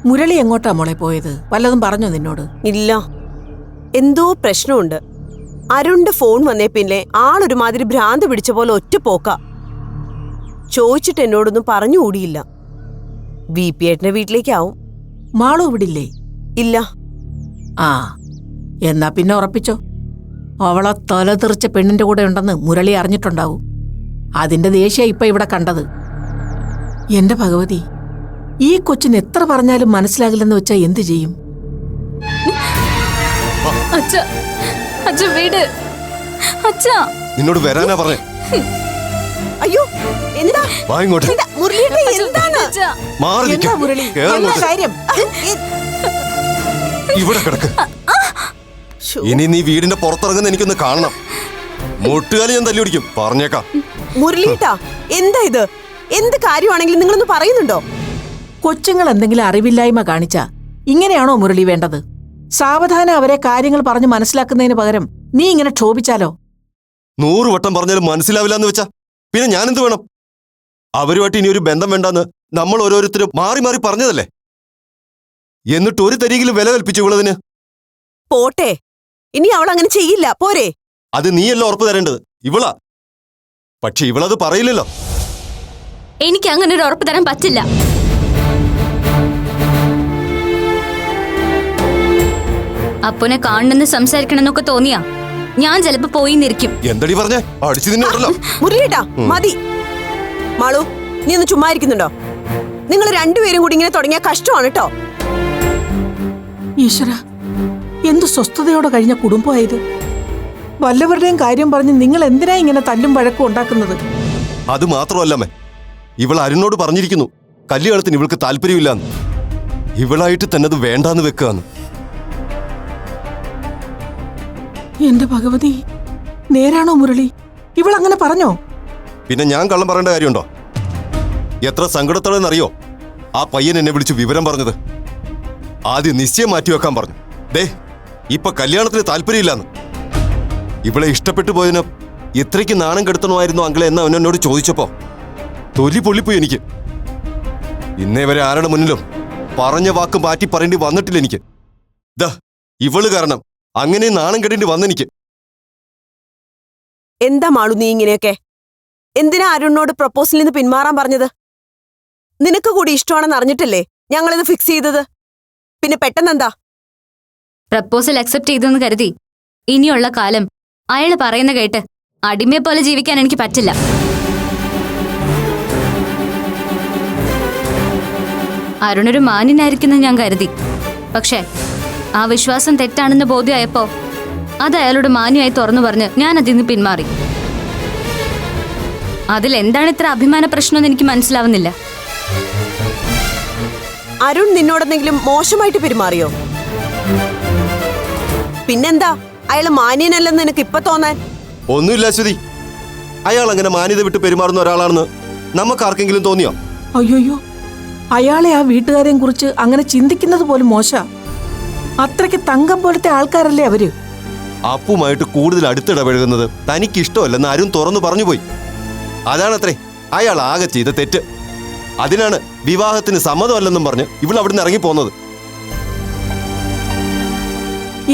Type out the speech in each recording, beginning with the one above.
മുരളി എങ്ങോട്ടാ മോളെ പോയത്? വല്ലതും പറഞ്ഞോ നിന്നോട്? ഇല്ല, എന്തോ പ്രശ്നമുണ്ട്. അരുണിന്റെ ഫോൺ വന്നേ പിന്നെ ആളൊരുമാതിരി ഭ്രാന്ത് പിടിച്ച പോലെ ഒറ്റ പോക്ക. ചോദിച്ചിട്ട് എന്നോടൊന്നും പറഞ്ഞുകൂടിയില്ല. ബിപിയേട്ടന്റെ വീട്ടിലേക്കാവും. മാളു ഇവിടില്ലേ? ഇല്ല. ആ, എന്നാ പിന്നെ ഉറപ്പിച്ചോ. അവളെ തല തെറിച്ച പെണ്ണിന്റെ കൂടെ ഉണ്ടെന്ന് മുരളി അറിഞ്ഞിട്ടുണ്ടാവും. അതിന്റെ ദേഷ്യ ഇപ്പൊ ഇവിടെ കണ്ടത്. എന്റെ ഭഗവതി, ഈ കൊച്ചിന് എത്ര പറഞ്ഞാലും മനസ്സിലാകില്ലെന്ന് വെച്ചാ എന്തു ചെയ്യും? നിന്നോട് വരാനാ പറഞ്ഞേ. അയ്യോ, എന്താ ഇങ്ങോട്ട് ഇവിടെ കിടക്ക്. ഇനി നീ വീടിന്റെ പുറത്തിറങ്ങുന്ന എനിക്കൊന്ന് കാണണം. മുട്ടുകാലി ഞാൻ തല്ലി പിടിക്കും, പറഞ്ഞേക്കാം. മുരളീട്ടാ, എന്താ ഇത്? എന്ത് കാര്യമാണെങ്കിലും നിങ്ങളൊന്ന് പറയുന്നുണ്ടോ? കൊച്ചുങ്ങൾ എന്തെങ്കിലും അറിവില്ലായ്മ കാണിച്ചാ ഇങ്ങനെയാണോ മുരളി വേണ്ടത്? സാവധാനം അവരെ കാര്യങ്ങൾ പറഞ്ഞു മനസ്സിലാക്കുന്നതിന് പകരം നീ ഇങ്ങനെ ക്ഷോഭിച്ചാലോ? 100 വട്ടം പറഞ്ഞാലും മനസ്സിലാവില്ലെന്ന് വെച്ചാ പിന്നെ ഞാനെന്ത് വേണം? അവരുമായിട്ട് ഇനി ഒരു ബന്ധം വേണ്ടെന്ന് നമ്മൾ ഓരോരുത്തരും മാറി മാറി പറഞ്ഞതല്ലേ? എന്നിട്ട് ഒരു തരികിലും വില കൽപ്പിച്ചു ഇവളതിന്. പോട്ടെ, ഇനി അവൾ അങ്ങനെ ചെയ്യില്ല, പോരെ? അത് നീയല്ല ഉറപ്പ് തരേണ്ടത്, ഇവളാ. പക്ഷെ ഇവളത് പറയില്ലല്ലോ. എനിക്ക് അങ്ങനെ ഒരു ഉറപ്പ് തരാൻ പറ്റില്ല. അപ്പനെ കാണണമെന്ന് സംസാരിക്കണമെന്നൊക്കെ തോന്നിയാ ഞാൻ ചിലപ്പോ പോയി നിൽക്കും. എന്തടി പറഞ്ഞേ? അടിച്ചു നിന്നോട്ടല്ലോ. മുരളിയേട്ടാ, മതി. മാളു, നീ ഒന്ന് ചുമ്മാ ഇരിക്കുന്നുണ്ടോ? നിങ്ങൾ രണ്ടുപേരും കൂടി ഇങ്ങനെ തുടങ്ങിയ കഷ്ടമാണ് കേട്ടോ. ഈശ്വര, എന്തു സ്വസ്ഥതയോടെ കഴിഞ്ഞ കുടുംബമായത്. വല്ലവരുടെയും കാര്യം പറഞ്ഞ് നിങ്ങൾ എന്തിനാ ഇങ്ങനെ തല്ലും വഴക്കും ഉണ്ടാക്കുന്നത്? അത് മാത്രമല്ലമ്മേ, ഇവൾ അരുണോട് പറഞ്ഞിരിക്കുന്നു കല്യാണത്തിന് ഇവൾക്ക് താല്പര്യമില്ലാന്ന്. ഇവളായിട്ട് തന്നെ അത് വേണ്ടാന്ന് വെക്കാന്ന്. എന്റെ ഭഗവതി, നേരാണോ മുരളി? ഇവളങ്ങനെ പറഞ്ഞോ? പിന്നെ ഞാൻ കള്ളം പറയേണ്ട കാര്യമുണ്ടോ? എത്ര സങ്കടത്തോടെന്നറിയോ ആ പയ്യൻ എന്നെ വിളിച്ച് വിവരം പറഞ്ഞത്? ആദ്യം നിശ്ചയം മാറ്റിവെക്കാൻ പറഞ്ഞു. ദേ, ഇപ്പൊ കല്യാണത്തിന് താല്പര്യമില്ലാന്ന്. ഇവളെ ഇഷ്ടപ്പെട്ടു പോയതിന് ഇത്രയ്ക്ക് നാണം കെടുത്തണമായിരുന്നു അങ്കിളെ എന്ന് അവനോട് ചോദിച്ചപ്പോ തൊലി പൊള്ളിപ്പോയി എനിക്ക്. ഇന്നേ വരെ ആരുടെ മുന്നിലും പറഞ്ഞ വാക്ക് മാറ്റി പറയേണ്ടി വന്നിട്ടില്ല എനിക്ക്. ദാ, ഇവള് കാരണം അങ്ങനെ നാണം കെടേണ്ടി വന്നെനിക്ക്. എന്താ മാളു നീ ഇങ്ങനെയൊക്കെ? എന്തിനാ അരുണിനോട് പ്രപ്പോസലിൽ നിന്ന് പിന്മാറാൻ പറഞ്ഞത്? നിനക്ക് കൂടി ഇഷ്ടമാണെന്ന് അറിഞ്ഞിട്ടല്ലേ ഞങ്ങളിത് ഫിക്സ് ചെയ്തത്? പിന്നെ പെട്ടെന്നെന്താ? പ്രപ്പോസൽ അക്സെപ്റ്റ് ചെയ്തെന്ന് കരുതി ഇനിയുള്ള കാലം അയാള് പറയുന്ന കേട്ട് അടിമയെ പോലെ ജീവിക്കാൻ എനിക്ക് പറ്റില്ല. അരുണൊരു മാന്യനായിരിക്കുന്ന ഞാൻ കരുതി. പക്ഷേ ആ വിശ്വാസം തെറ്റാണെന്ന് ബോധ്യമായപ്പോ അത് അയാളോട് മാന്യമായി തുറന്നു പറഞ്ഞ് ഞാൻ അതിൽ നിന്ന് പിന്മാറി. അതിലെന്താണ് ഇത്ര അഭിമാന പ്രശ്നമെന്ന് എനിക്ക് മനസ്സിലാവുന്നില്ല. അരുൺ നിന്നോടെന്തെങ്കിലും മോശമായിട്ട് പെരുമാറിയോ? പിന്നെന്താ അയാൾ മാന്യനല്ലെന്ന് നിനക്ക് ഇപ്പൊ തോന്നാൻ? ഒന്നുമില്ല അശ്വതി, അയാൾ അങ്ങനെ മാന്യത വിട്ട് പെരുമാറുന്ന ഒരാളാണെന്ന് നമുക്ക് ആർക്കെങ്കിലും തോന്നിയോ? അയ്യോയ്യോ, അയാളെ ആ വീട്ടുകാരെയും കുറിച്ച് അങ്ങനെ ചിന്തിക്കുന്നത് പോലും മോശ. അത്രയ്ക്ക് തങ്കം പോലത്തെ ആൾക്കാരല്ലേ അവര്. അപ്പുമായിട്ട് കൂടുതൽ അടുത്തിടപഴകുന്നത് തനിക്കിഷ്ടമല്ലെന്ന് അരുൺ തുറന്നു പറഞ്ഞുപോയി. അതാണത്രേ അയാൾ ആകെ ചെയ്ത തെറ്റ്. അതിനാണ് വിവാഹത്തിന് സമ്മതമല്ലെന്നും പറഞ്ഞ് ഇവൾ അവിടുന്ന് ഇറങ്ങിപ്പോന്നത്.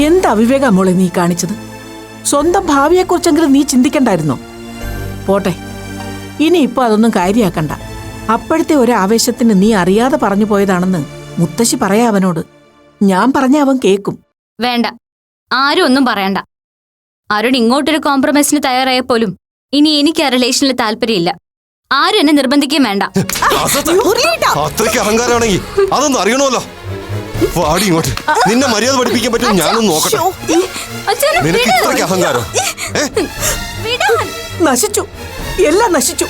എന്ത് അവിവേക മോളെ നീ കാണിച്ചത്? സ്വന്തം ഭാവിയെക്കുറിച്ചെങ്കിലും നീ ചിന്തിക്കണ്ടായിരുന്നോ? പോട്ടെ, ഇനിയിപ്പോ അതൊന്നും കാര്യാക്കണ്ട. അപ്പോഴത്തെ ഒരു ആവേശത്തിന് നീ അറിയാതെ പറഞ്ഞു പോയതാണെന്ന് മുത്തശ്ശി പറയാ അവനോട്. ഞാൻ പറഞ്ഞ അവൻ കേക്കും. വേണ്ട, ആരും ഒന്നും പറയണ്ട. അരുൺ ഇങ്ങോട്ടൊരു കോംപ്രമൈസിന് തയ്യാറായപ്പോലും ഇനി എനിക്ക് ആ റിലേഷനിൽ താല്പര്യമില്ല. ആരും എന്നെ നിർബന്ധിക്കുകയും വേണ്ട. അത്രയ്ക്ക് അഹങ്കാരമാണെങ്കിൽ അതൊന്നും അറിയണമല്ലോ. വാടി ഇങ്ങോട്ട്. നിന്നെ മര്യാദ പഠിപ്പിക്കാൻ പറ്റും ഞാനൊന്ന് നോക്കട്ടെ. നിനക്ക് ഇത്രയ്ക്ക് അഹങ്കാരം? നശിച്ചു, എല്ലാം നശിച്ചു.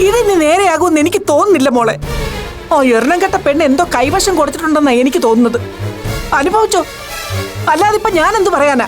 ഇതിന് നേരെയാകുമെന്ന് എനിക്ക് തോന്നുന്നില്ല മോളെ. ഓ, എണ്ണം കെട്ട പെണ്ണ് എന്തോ കൈവശം കൊടുത്തിട്ടുണ്ടെന്നാ എനിക്ക് തോന്നുന്നത്. അനുഭവിച്ചോ, അല്ലാതിപ്പോ ഞാനെന്ത് പറയാനാ?